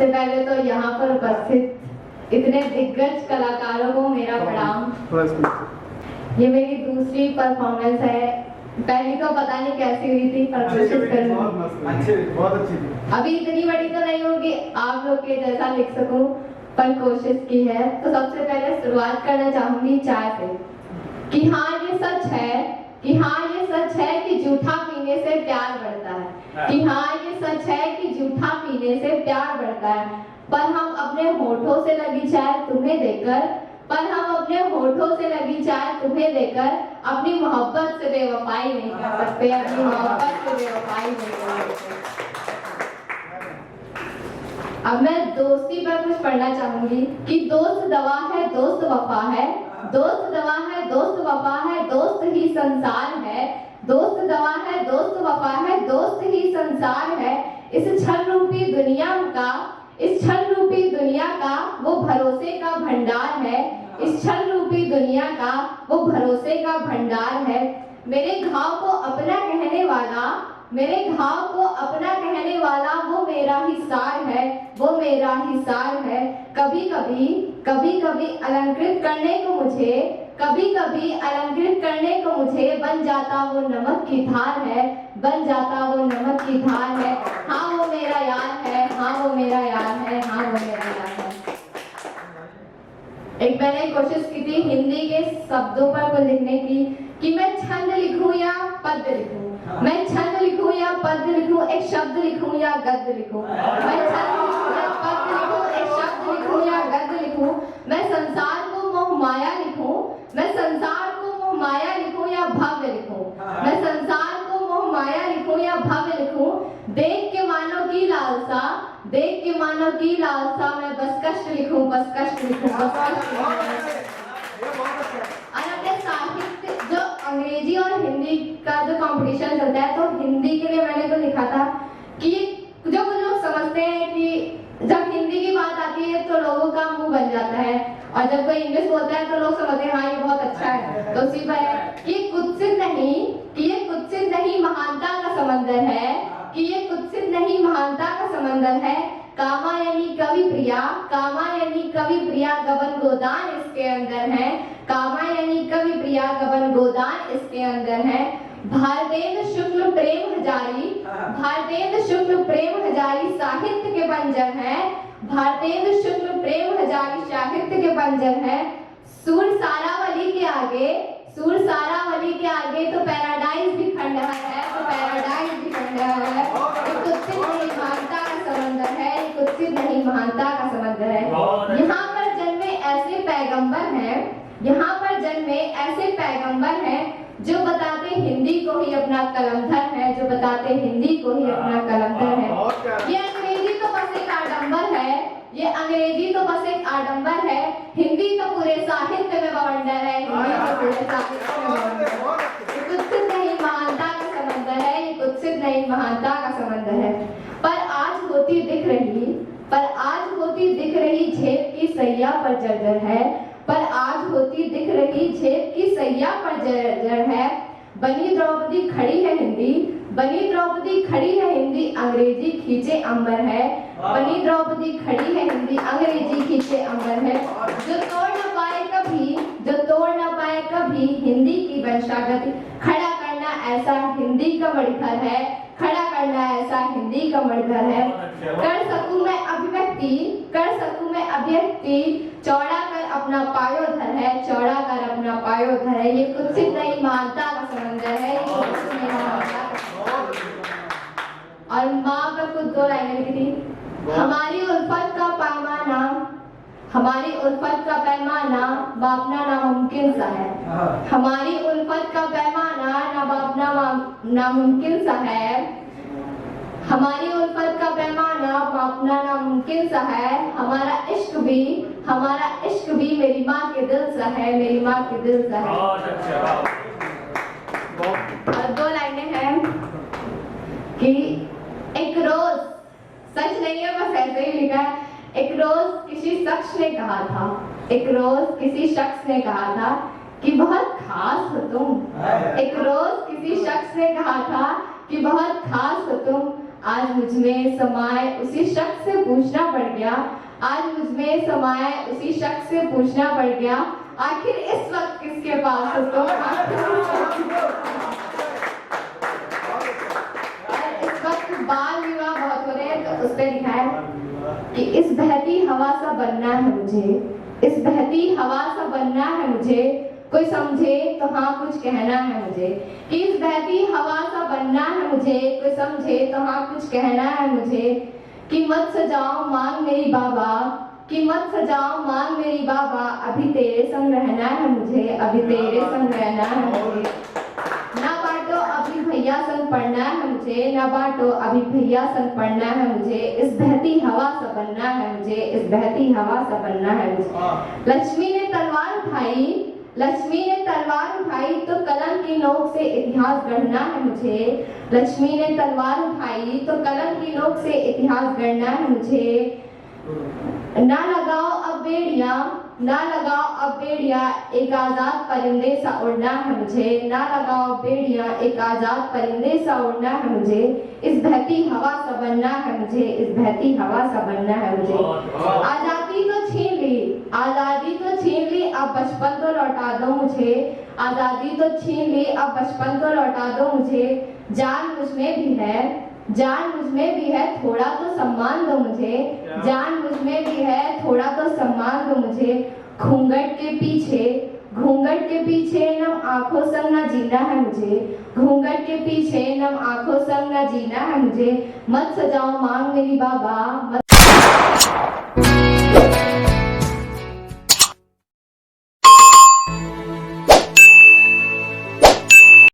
सबसे पहले तो यहाँ पर उपस्थित इतने दिग्गज कलाकारों को मेरा प्रणाम। ये मेरी दूसरी परफॉर्मेंस है, पहली तो पता नहीं कैसी हुई थी पर कोशिश करूंगी। बहुत अच्छी थी। अभी इतनी बड़ी तो नहीं होगी आप लोग के जैसा लिख सकूं, पर कोशिश की है। तो सबसे पहले शुरुआत करना चाहूंगी चाय से कि हाँ ये सच है कि जूठा पीने से प्यार बढ़ता है, कि हाँ ये सच है कि जूठा पीने से प्यार बढ़ता है। पर हम अपने होठों से लगी चाय तुम्हें देकर अपनी मोहब्बत से बेवफाई नहीं कर सकते, अपनी मोहब्बत से बेवफाई नहीं कर सकते। अब मैं दोस्ती पर कुछ पढ़ना चाहूंगी कि दोस्त दवा है दोस्त वफा है, दोस्त दवा है दोस्त वफा है, दोस्त ही संसार है, दोस्त दवा है दोस्त वफा है, दोस्त ही संसार है। इस छल रूपी दुनिया का वो भरोसे का भंडार है, इस छल रूपी दुनिया का वो भरोसे का भंडार है। मेरे घाव को अपना कहने वाला वो मेरा ही सार है, वो मेरा ही सार है। कभी कभी अलंकृत करने को मुझे बन जाता वो नमक की धार है, बन जाता वो नमक की धार है। हाँ वो मेरा यार है, हाँ वो मेरा यार है, हाँ वो मेरा यार है। एक मैंने कोशिश की थी हिंदी के शब्दों पर को लिखने की कि मैं छंद लिखूं या पद्य लिखूं, मैं छंद लिखूं या पद्य लिखूं, एक शब्द लिखूं या गद्य लिखूं, मैं छंद लिखूं या पद्य लिखूं, एक शब्द लिखूं या गद्य लिखूं, मैं संसार को मोह माया लिखूं, मैं संसार को मोह माया लिखूं या भव्य लिखूं, मैं संसार को मोह माया लिखूं या भव्य लिखूं। देख के मानो की लालसा मैं बस कष्ट लिखूं, बस कष्ट लिखूं, बस कष्ट लिखूं। और अपने साहित्य जो अंग्रेजी और हिंदी का जो कंपटीशन चलता है, तो हिंदी के लिए मैंने तो लिखा था कि जो कुछ लोग समझते हैं कि जब हिंदी की बात आती है तो लोगों का मुंह बन जाता है, और जब कोई इंग्लिश बोलता है तो लोग समझते हैं हाँ ये बहुत अच्छा है। तो उसी पर है कि ये कुत्सित नहीं महानता का समंदर है, कि ये कुत्सित नहीं महानता का समंदर है। कामा यानी कवि प्रिया गबन गोदान इसके अंदर है, कामा यानी कवि प्रिया गबन गोदान इसके अंदर है। भारतेंद्र शुक्ल प्रेम हजारी साहित्य के बंजर है, भारतेंद्र शुक्ल प्रेम हजारी साहित्य के बंजर है। सूर सारावली के आगे तो पैराडाइज भी खंडहर है, तो पैराडाइज भी खंडहर है। ये कुत्सित नहीं महानता का समंदर है, ये कुत्सित नहीं महानता का समंदर है। यहाँ पर जन्मे ऐसे पैगंबर हैं जो बताते हिंदी को ही अपना कलंधर है, जो बताते हिंदी को ही अपना कलंधर है। ये अंग्रेजी तो बस एक आडंबर है, हिंदी तो पूरे साहित्य में बवंडर है, हिंदी तो पूरे साहित्य में बवंडर है। ये कुत्सित नहीं महानता का समंदर है, ये कुत्सित नहीं महानता का समंदर है। पर आज होती दिख रही झेप की सैया पर जर्जर है, पर आज होती दिख रही झेप की सैया पर जर्जर है। बनी द्रौपदी खड़ी है हिंदी अंग्रेजी खींचे अंबर है, बनी द्रौपदी खड़ी है हिंदी अंग्रेजी खींचे अंबर है। जो तोड़ न पाए कभी हिंदी की वंशागति, खड़ा करना ऐसा हिंदी का मणिधर है, खड़ा करना ऐसा हिंदी का मणिधर है। कर सकूं मैं अभिव्यक्ति चौड़ा कर अपना पायोधर है, चौड़ा कर अपना पायोधर है। ये कुत्सित नहीं महानता का समंदर है, ये कुत्सित नहीं महानता का समंदर है। और माँ पर कुछ 2 लाइनें लिखी थी। हमारी उल्फत का पैमाना मापना नामुमकिन सा है, हमारी उल्फत का पैमाना नामुमकिन सा है, हमारी उल्फत का पैमाना मापना नामुमकिन सा है। हमारा इश्क भी मेरी माँ के दिल सा है, मेरी माँ के दिल सा है। और 2 लाइनें हैं कि एक रोज, सच नहीं है बस ऐसे ही लिखा है। एक रोज किसी शख्स ने कहा था कि बहुत खास हो तुम, एक रोज किसी शख्स ने कहा था कि बहुत खास हो तुम। आज मुझ में समाए उसी शख्स से पूछना पड़ गया, आज मुझ में समाए उसी शख्स से पूछना पड़ गया, आखिर इस वक्त किसके पास हो तुम? इस वक्त बाल विवाह बहुत हो रहे हैं, तो उस पर लिखा है कि इस बहती हवा सा बनना है मुझे, इस बहती हवा सा बनना है मुझे, कोई समझे तो हाँ कुछ कहना है मुझे, कि इस बहती हवा सा बनना है मुझे, कोई समझे तो हाँ कुछ कहना है मुझे, कि मत सजाओ मांग मेरी बाबा, कि मत सजाओ मांग मेरी बाबा, अभी तेरे संग रहना है मुझे, अभी तेरे संग रहना है मुझे, ना बांटो अभी भैया संग पढ़ना है मुझे, ना बांटो अभी भैया संग पढ़ना है मुझे, इस बहती हवा सा बनना है मुझे, इस बहती हवा सा बनना है मुझे। लक्ष्मी ने तलवार उठाई, लक्ष्मी ने तलवार उठाई तो कलम की नोक से इतिहास गढ़ना है मुझे, लक्ष्मी ने तलवार उठाई तो कलम की नोक से इतिहास गढ़ना है मुझे। ना लगाओ अब बेड़ियां, ना लगाओ अब बेड़ियां, एक आजाद परिंदे सा उड़ना है मुझे, ना लगाओ बेड़ियां, एक आजाद परिंदे सा उड़ना है मुझे, इस बहती हवा सा बनना है मुझे, इस बहती हवा सा बनना है मुझे। आजादी तो छीन ली, आजादी तो छीन ली, अब बचपन तो लौटा दो मुझे, आजादी तो छीन ली, अब बचपन तो लौटा दो मुझे, जान मुझ में भी है, जान मुझ में भी है, थोड़ा तो सम्मान दो मुझे, जान मुझ में भी है, थोड़ा तो सम्मान दो मुझे। घूंघट के पीछे, घूंघट के पीछे नम आंखों संग ना जीना है मुझे, घूंघट के पीछे नम आंखों संग ना जीना है मुझे, मत सजाओ मांग मेरी बाबा, मत